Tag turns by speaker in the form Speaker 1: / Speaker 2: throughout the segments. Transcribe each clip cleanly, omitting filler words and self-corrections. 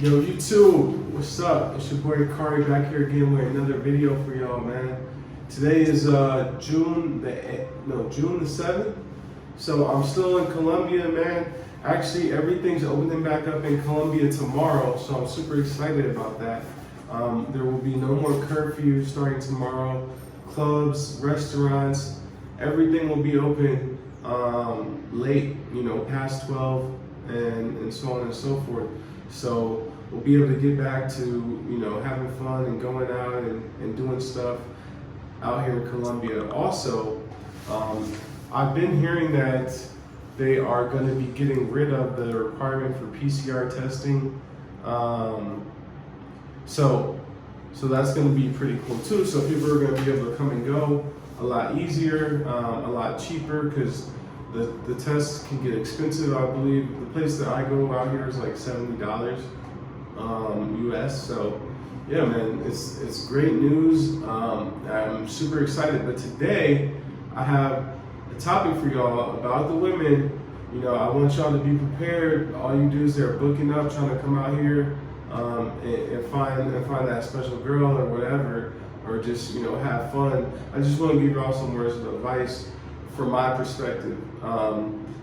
Speaker 1: Yo, YouTube, what's up? It's your boy Kari back here again with another video for y'all, man. Today is June the 7th. So I'm still in Colombia, man. Actually, everything's opening back up in Colombia tomorrow, so I'm super excited about that. There will be no more curfew starting tomorrow. Clubs, restaurants, everything will be open late, past 12 and so on and so forth. So we'll be able to get back to, having fun and going out and doing stuff out here in Colombia. Also, I've been hearing that they are going to be getting rid of the requirement for PCR testing. So that's going to be pretty cool too. So people are going to be able to come and go a lot easier, a lot cheaper, because the tests can get expensive. I believe the place that I go out here is like $70 US. So yeah, man, it's great news. I'm super excited. But today I have a topic for y'all about the women. I want y'all to be prepared. All you do is they're booking up, trying to come out here and find that special girl or whatever, or just have fun. I just want to give y'all some words of advice from my perspective.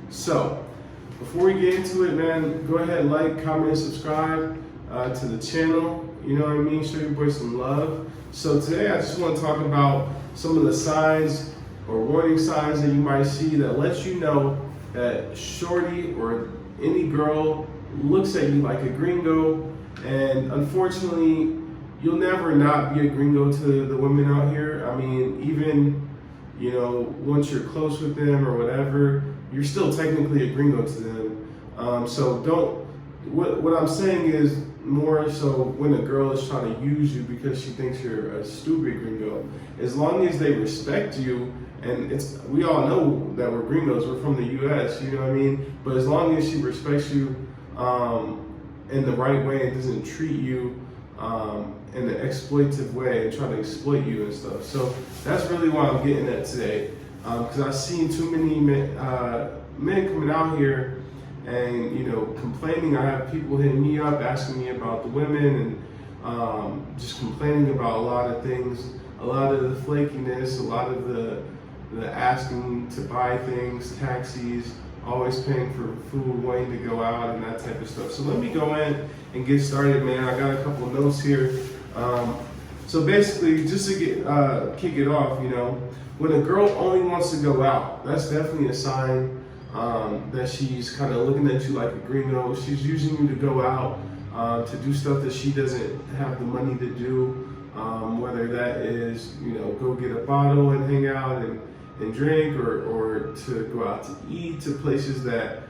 Speaker 1: So before we get into it, man, go ahead and like, comment, and subscribe to the channel. You know what I mean? Show your boy some love. So today I just want to talk about some of the signs or warning signs that you might see that lets you know that shorty or any girl looks at you like a gringo. And unfortunately, you'll never not be a gringo to the women out here. I mean, even once you're close with them or whatever, you're still technically a gringo to them. So don't. What I'm saying is more so when a girl is trying to use you because she thinks you're a stupid gringo. As long as they respect you, and we all know that we're gringos. We're from the U.S. You know what I mean? But as long as she respects you in the right way and doesn't treat you in an exploitative way and try to exploit you and stuff. So that's really what I'm getting at today. Because I've seen too many men coming out here and complaining. I have people hitting me up asking me about the women and just complaining about a lot of things, a lot of the flakiness, a lot of the asking to buy things, taxis, always paying for food, wanting to go out and that type of stuff. So let me go in and get started, man. I got a couple of notes here. So basically, just to kick it off, when a girl only wants to go out, that's definitely a sign that she's kind of looking at you like a gringo. She's using you to go out to do stuff that she doesn't have the money to do, whether that is, go get a bottle and hang out and drink, or to go out to eat to places that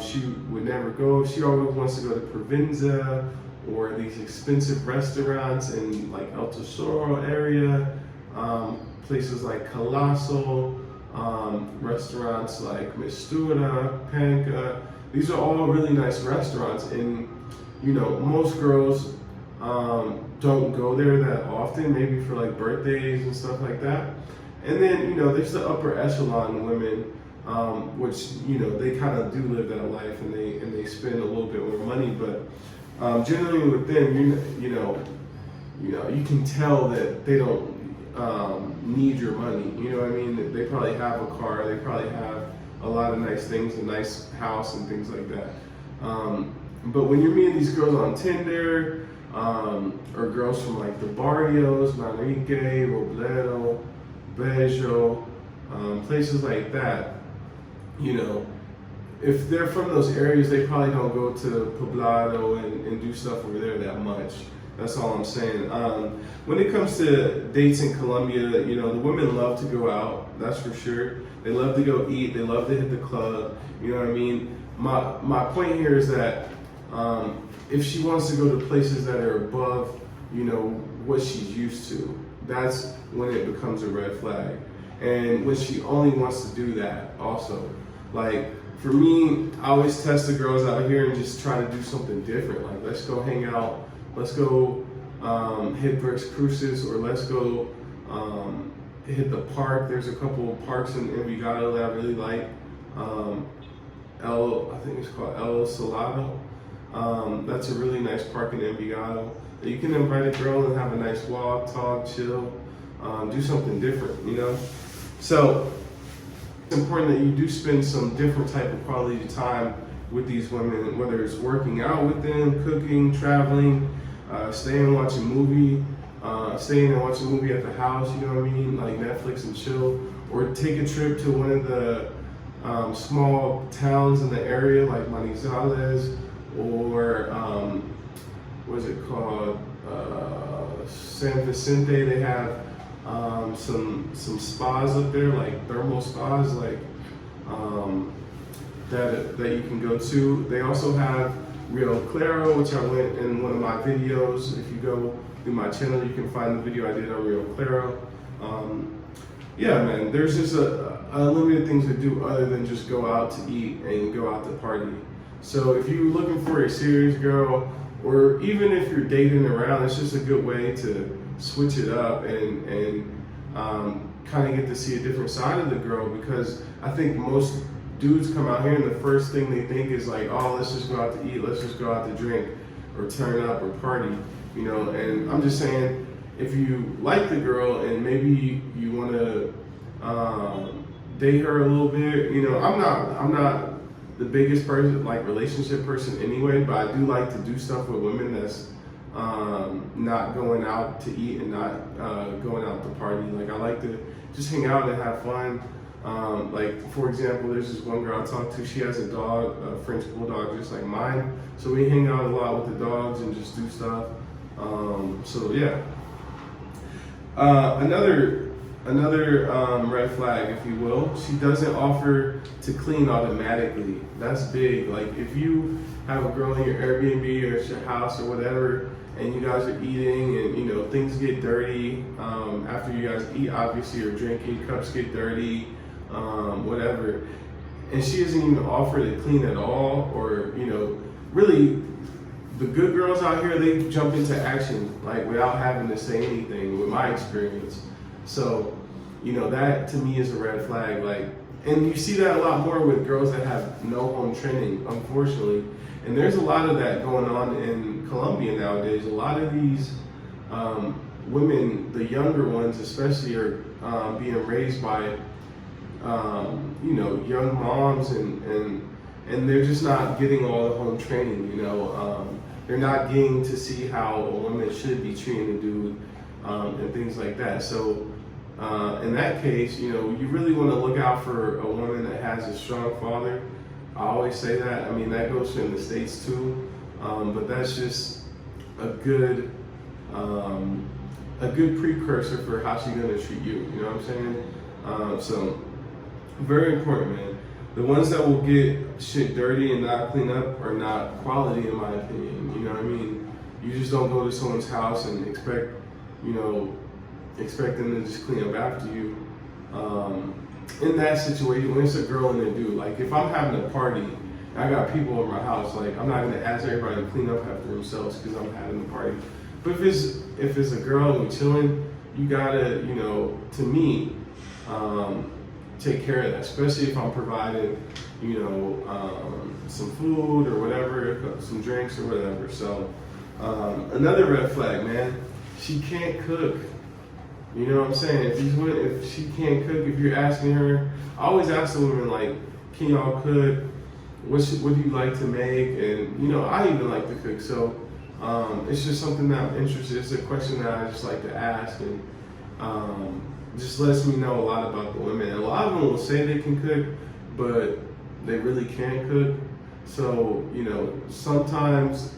Speaker 1: she would never go. She always wants to go to Provenza or these expensive restaurants in like El Tesoro area, places like Colossal, restaurants like Mistura, Panca. These are all really nice restaurants, and most girls don't go there that often, maybe for like birthdays and stuff like that. And then there's the upper echelon women, which they kind of do live that life, and they spend a little bit more money. But generally with them, you can tell that they don't need your money. You know what I mean? They probably have a car, they probably have a lot of nice things, a nice house and things like that. But when you're meeting these girls on Tinder, or girls from like the barrios, Manrique, Robledo, Bejo, places like that, if they're from those areas, they probably don't go to Poblado and do stuff over there that much. That's all I'm saying. When it comes to dates in Colombia, the women love to go out, that's for sure. They love to go eat, they love to hit the club, you know what I mean? My point here is that if she wants to go to places that are above, what she's used to, that's when it becomes a red flag. And when she only wants to do that also. Like for me, I always test the girls out here and just try to do something different. Like, let's go hang out, let's go hit Bricks Cruces, or let's go hit the park. There's a couple of parks in Envigado that I really like. I think it's called El Salado. That's a really nice park in Envigado. You can invite a girl and have a nice walk, talk, chill, do something different, you know? So it's important that you do spend some different type of quality time with these women, whether it's working out with them, cooking, traveling, staying and watching a movie, staying and watching a movie at the house, you know what I mean? Like Netflix and chill, or take a trip to one of the small towns in the area like Manizales, or what is it called? San Vicente. They have some spas up there, like thermal spas, like that you can go to. They also have Rio Claro, which I went in one of my videos. If you go through my channel, you can find the video I did on Rio Claro. Yeah, man, there's just a unlimited things to do other than just go out to eat and go out to party. So if you're looking for a serious girl, or even if you're dating around, it's just a good way to switch it up and kind of get to see a different side of the girl, because I think most dudes come out here and the first thing they think is like, oh, let's just go out to eat, let's just go out to drink or turn up or party, you know. And I'm just saying, if you like the girl and maybe you want to date her a little bit, you know, I'm not the biggest person, like relationship person anyway, but I do like to do stuff with women that's not going out to eat and not going out to party. Like I like to just hang out and have fun. Like for example, there's this one girl I talked to, she has a dog, a French bulldog just like mine. So we hang out a lot with the dogs and just do stuff. So yeah. Another red flag, if you will, she doesn't offer to clean automatically. That's big. Like if you have a girl in your Airbnb or at your house or whatever, and you guys are eating and you know things get dirty after you guys eat, obviously, or drinking, cups get dirty, whatever, and she doesn't even offer to clean at all, or you know, really, the good girls out here, they jump into action like without having to say anything, with my experience. So, you know, that to me is a red flag. Like, and you see that a lot more with girls that have no home training, unfortunately. And there's a lot of that going on in Colombia nowadays. A lot of these women, the younger ones especially, are being raised by, you know, young moms, and they're just not getting all the home training, you know. They're not getting to see how a woman should be treating a dude, and things like that. So in that case, you know, you really want to look out for a woman that has a strong father. I always say that. I mean, that goes in the States too, but that's just a good precursor for how she's gonna treat you. You know what I'm saying? So very important, man. The ones that will get shit dirty and not clean up are not quality, in my opinion. You know what I mean? You just don't go to someone's house and expect them to just clean up after you. In that situation, when it's a girl and a dude, like if I'm having a party, and I got people in my house, like I'm not gonna ask everybody to clean up after themselves because I'm having a party. But if it's a girl and we're chilling, you gotta, you know, to me, take care of that, especially if I'm providing, you know, some food or whatever, some drinks or whatever. So another red flag, man, she can't cook. You know what I'm saying? If she can't cook, if you're asking her, I always ask the women, like, can y'all cook? What do you like to make? And, you know, I even like to cook. So it's just something that I'm interested in. It's a question that I just like to ask. And just lets me know a lot about the women. And a lot of them will say they can cook, but they really can't cook. So, you know, sometimes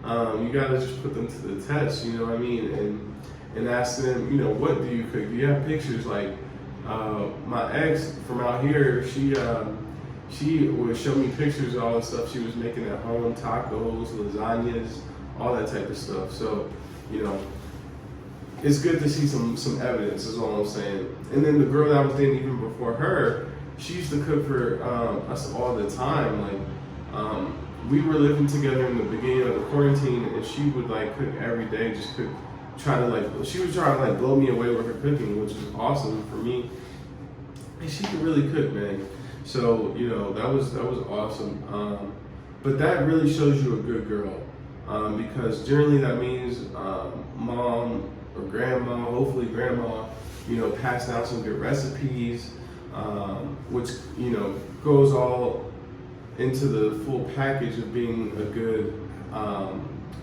Speaker 1: you gotta just put them to the test, you know what I mean? And ask them, you know, what do you cook? Do you have pictures? Like, my ex from out here, she would show me pictures of all the stuff she was making at home, tacos, lasagnas, all that type of stuff. So, you know, it's good to see some evidence, is all I'm saying. And then the girl that I was dating even before her, she used to cook for us all the time. Like, we were living together in the beginning of the quarantine, and she would like cook every day, just cook. She was trying to like blow me away with her cooking, which was awesome for me. And she could really cook, man. So, you know, that was awesome. but that really shows you a good girl, because generally that means mom or grandma, hopefully grandma, passed down some good recipes, which goes all into the full package of being a good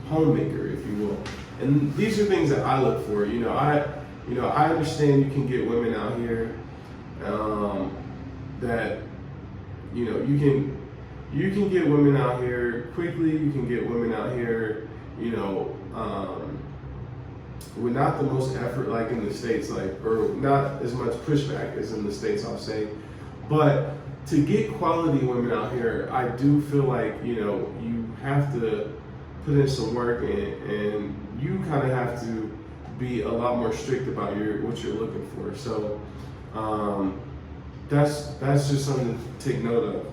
Speaker 1: homemaker, if you will. And these are things that I look for. I understand you can get women out here that you can get women out here quickly. You can get women out here, with not the most effort like in the States, or not as much pushback as in the States, I'll say. But to get quality women out here, I do feel like you have to put in some work, and you kind of have to be a lot more strict about what you're looking for. So that's just something to take note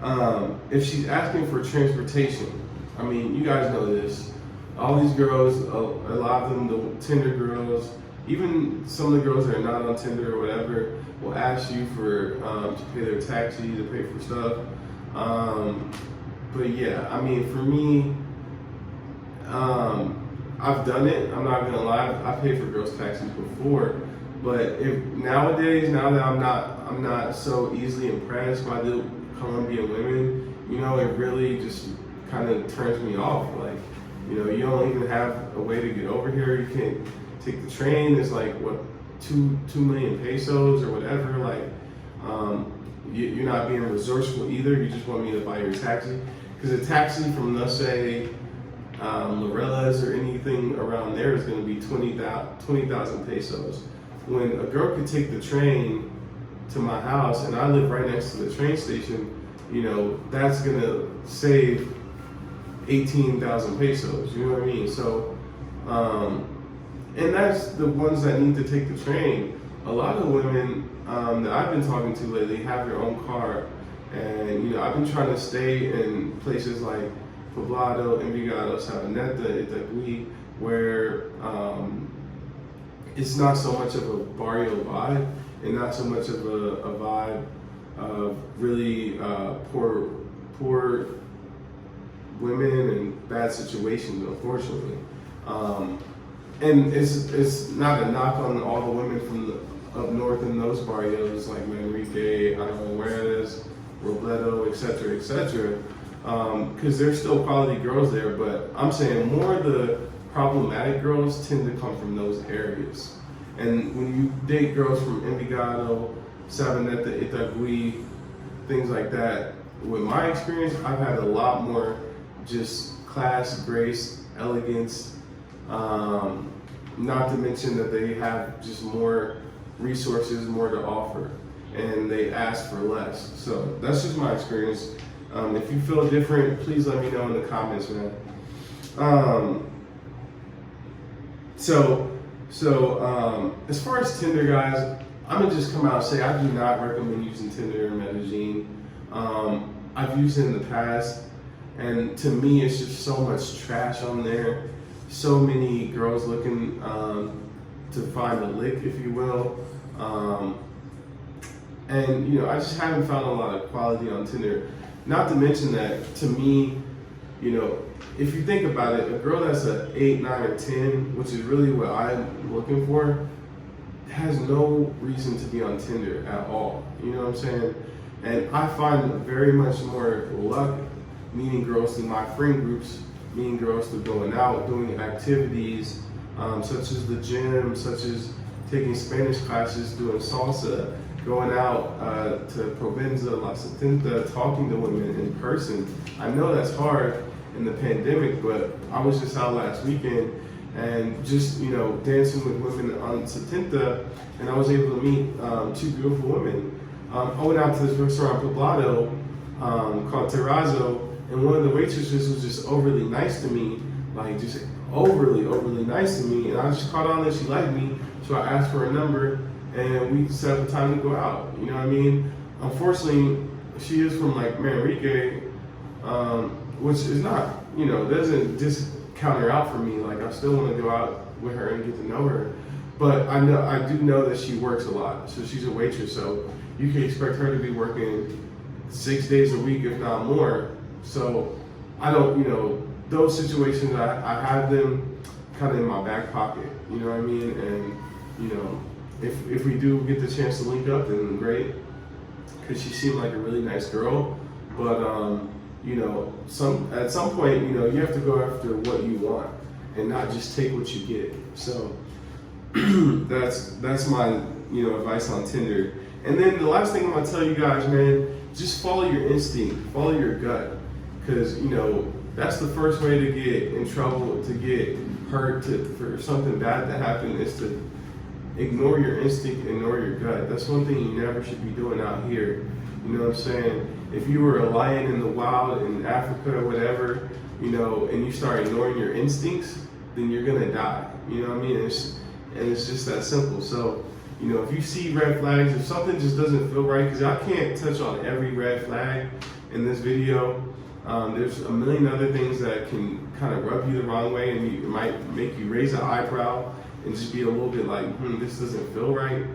Speaker 1: of. If she's asking for transportation, I mean, you guys know this. All these girls, a lot of them, the Tinder girls, even some of the girls that are not on Tinder or whatever, will ask you for to pay their taxi, to pay for stuff. But yeah, I mean, for me, I've done it. I'm not gonna lie. I paid for girls' taxis before, but if nowadays, now that I'm not so easily impressed by the Colombian women, it really just kind of turns me off. Like, you don't even have a way to get over here. You can't take the train. It's like what, 2 million pesos or whatever. Like, you're not being resourceful either. You just want me to buy your taxi, because a taxi from, let's say, Lorella's or anything around there is going to be 20,000 pesos. When a girl could take the train to my house, and I live right next to the train station, that's going to save 18,000 pesos. You know what I mean? So, and that's the ones that need to take the train. A lot of women that I've been talking to lately have their own car, and I've been trying to stay in places like Poblado, Envigado, Sabaneta, Itagüí, where it's not so much of a barrio vibe, and not so much of a vibe of really poor women and bad situations, unfortunately. And it's not a knock on all the women from up north in those barrios like Manrique, Juárez, Robledo, etc., etc. Because there's still quality girls there, but I'm saying more of the problematic girls tend to come from those areas. And when you date girls from Envigado, Sabaneta, Itagüí, things like that, with my experience, I've had a lot more just class, grace, elegance, not to mention that they have just more resources, more to offer, and they ask for less. So that's just my experience. If you feel different, please let me know in the comments, man. So as far as Tinder, guys, I'm gonna just come out and say I do not recommend using Tinder in Medellin. I've used it in the past, and to me, it's just so much trash on there. So many girls looking to find a lick, if you will. And I just haven't found a lot of quality on Tinder. Not to mention that, to me, if you think about it, a girl that's an 8, 9, or 10, which is really what I'm looking for, has no reason to be on Tinder at all. You know what I'm saying? And I find very much more luck meeting girls through my friend groups, meeting girls through going out, doing activities, such as the gym, such as taking Spanish classes, doing salsa, going out to Provenza, La Setenta, talking to women in person. I know that's hard in the pandemic, but I was just out last weekend and just, dancing with women on Setenta, and I was able to meet 2 beautiful women. I went out to this restaurant Poblado called Terrazzo, and one of the waitresses was just overly nice to me, like just overly nice to me, and I just caught on that she liked me, so I asked for her number, and we set up a time to go out. You know what I mean? Unfortunately, she is from like Manrique, which is not, doesn't discount her out for me. Like, I still want to go out with her and get to know her, but I do know that she works a lot, so she's a waitress, so you can expect her to be working 6 days a week, if not more. So I don't, those situations, I have them kind of in my back pocket, you know what I mean? And, if we do get the chance to link up, then great, because she seemed like a really nice girl. But, at some point, you have to go after what you want and not just take what you get. So that's my, advice on Tinder. And then the last thing I'm gonna tell you guys, man, just follow your instinct, follow your gut, because that's the first way to get in trouble, to get hurt, for something bad to happen, is to ignore your instinct, ignore your gut. That's one thing you never should be doing out here. You know what I'm saying? If you were a lion in the wild in Africa or whatever, and you start ignoring your instincts, then you're gonna die. You know what I mean? And it's just that simple. So, if you see red flags, if something just doesn't feel right, because I can't touch on every red flag in this video. There's a million other things that can kind of rub you the wrong way, and it might make you raise an eyebrow and just be a little bit like, this doesn't feel right.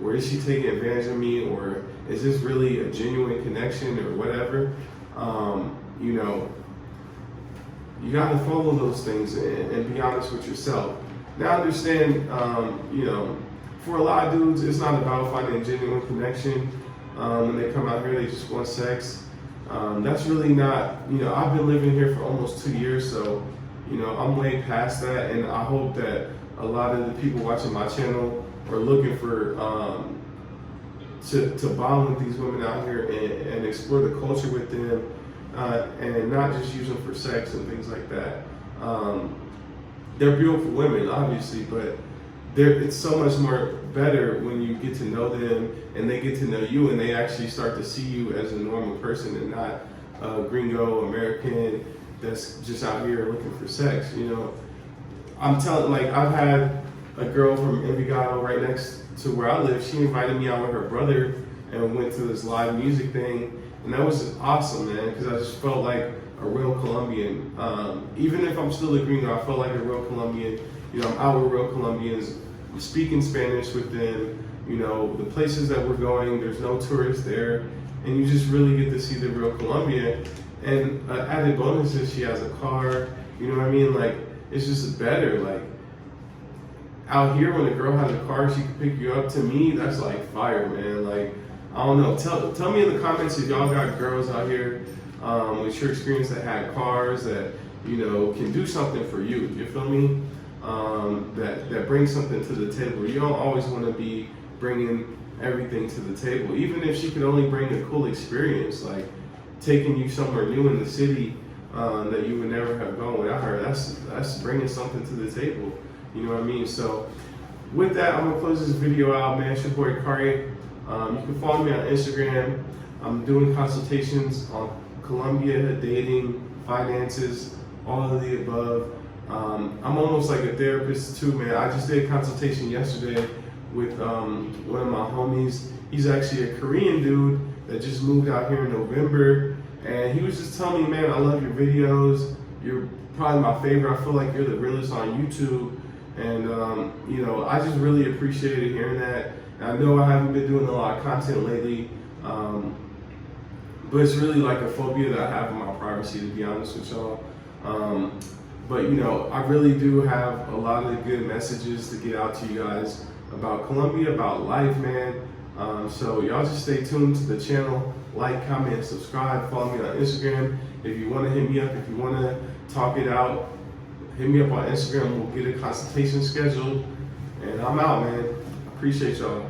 Speaker 1: Or is she taking advantage of me? Or is this really a genuine connection or whatever? You got to follow those things and be honest with yourself. Now understand, for a lot of dudes, it's not about finding a genuine connection. When they come out here, they just want sex. That's really not, I've been living here for almost 2 years, so, I'm way past that. And I hope that a lot of the people watching my channel are looking for, to bond with these women out here and explore the culture with them, and not just use them for sex and things like that. They're beautiful women, obviously, but it's so much more better when you get to know them and they get to know you, and they actually start to see you as a normal person and not a gringo American that's just out here looking for sex. I'm telling, I've had a girl from Envigado right next to where I live. She invited me out with her brother and we went to this live music thing, and that was just awesome, man, because I just felt like a real Colombian. Even if I'm still a gringo, I felt like a real Colombian. I'm out with real Colombians, I'm speaking Spanish with them. The places that we're going, there's no tourists there, and you just really get to see the real Colombian. And added bonus is she has a car. You know what I mean? It's just better. Out here, when a girl has a car, she can pick you up. To me, that's like fire, man. I don't know. Tell me in the comments if y'all got girls out here with your experience that had cars that can do something for you. You feel me? That brings something to the table. You don't always want to be bringing everything to the table. Even if she could only bring a cool experience, like taking you somewhere new in the city that you would never have gone without her. That's bringing something to the table. You know what I mean? So with that, I'm gonna close this video out, man. It's your boy Kari. You can follow me on Instagram. I'm doing consultations on Colombia, dating, finances, all of the above. I'm almost like a therapist too, man. I just did a consultation yesterday with one of my homies. He's actually a Korean dude that just moved out here in November, and he was just telling me, man, I love your videos. You're probably my favorite. I feel like you're the realest on YouTube, and I just really appreciated hearing that. And I know I haven't been doing a lot of content lately, but it's really like a phobia that I have in my privacy, to be honest with y'all. But I really do have a lot of good messages to get out to you guys about Colombia, about life, man. So y'all just stay tuned to the channel, like, comment, subscribe, follow me on Instagram. If you want to hit me up, if you want to talk it out, hit me up on Instagram. We'll get a consultation scheduled, and I'm out, man. Appreciate y'all.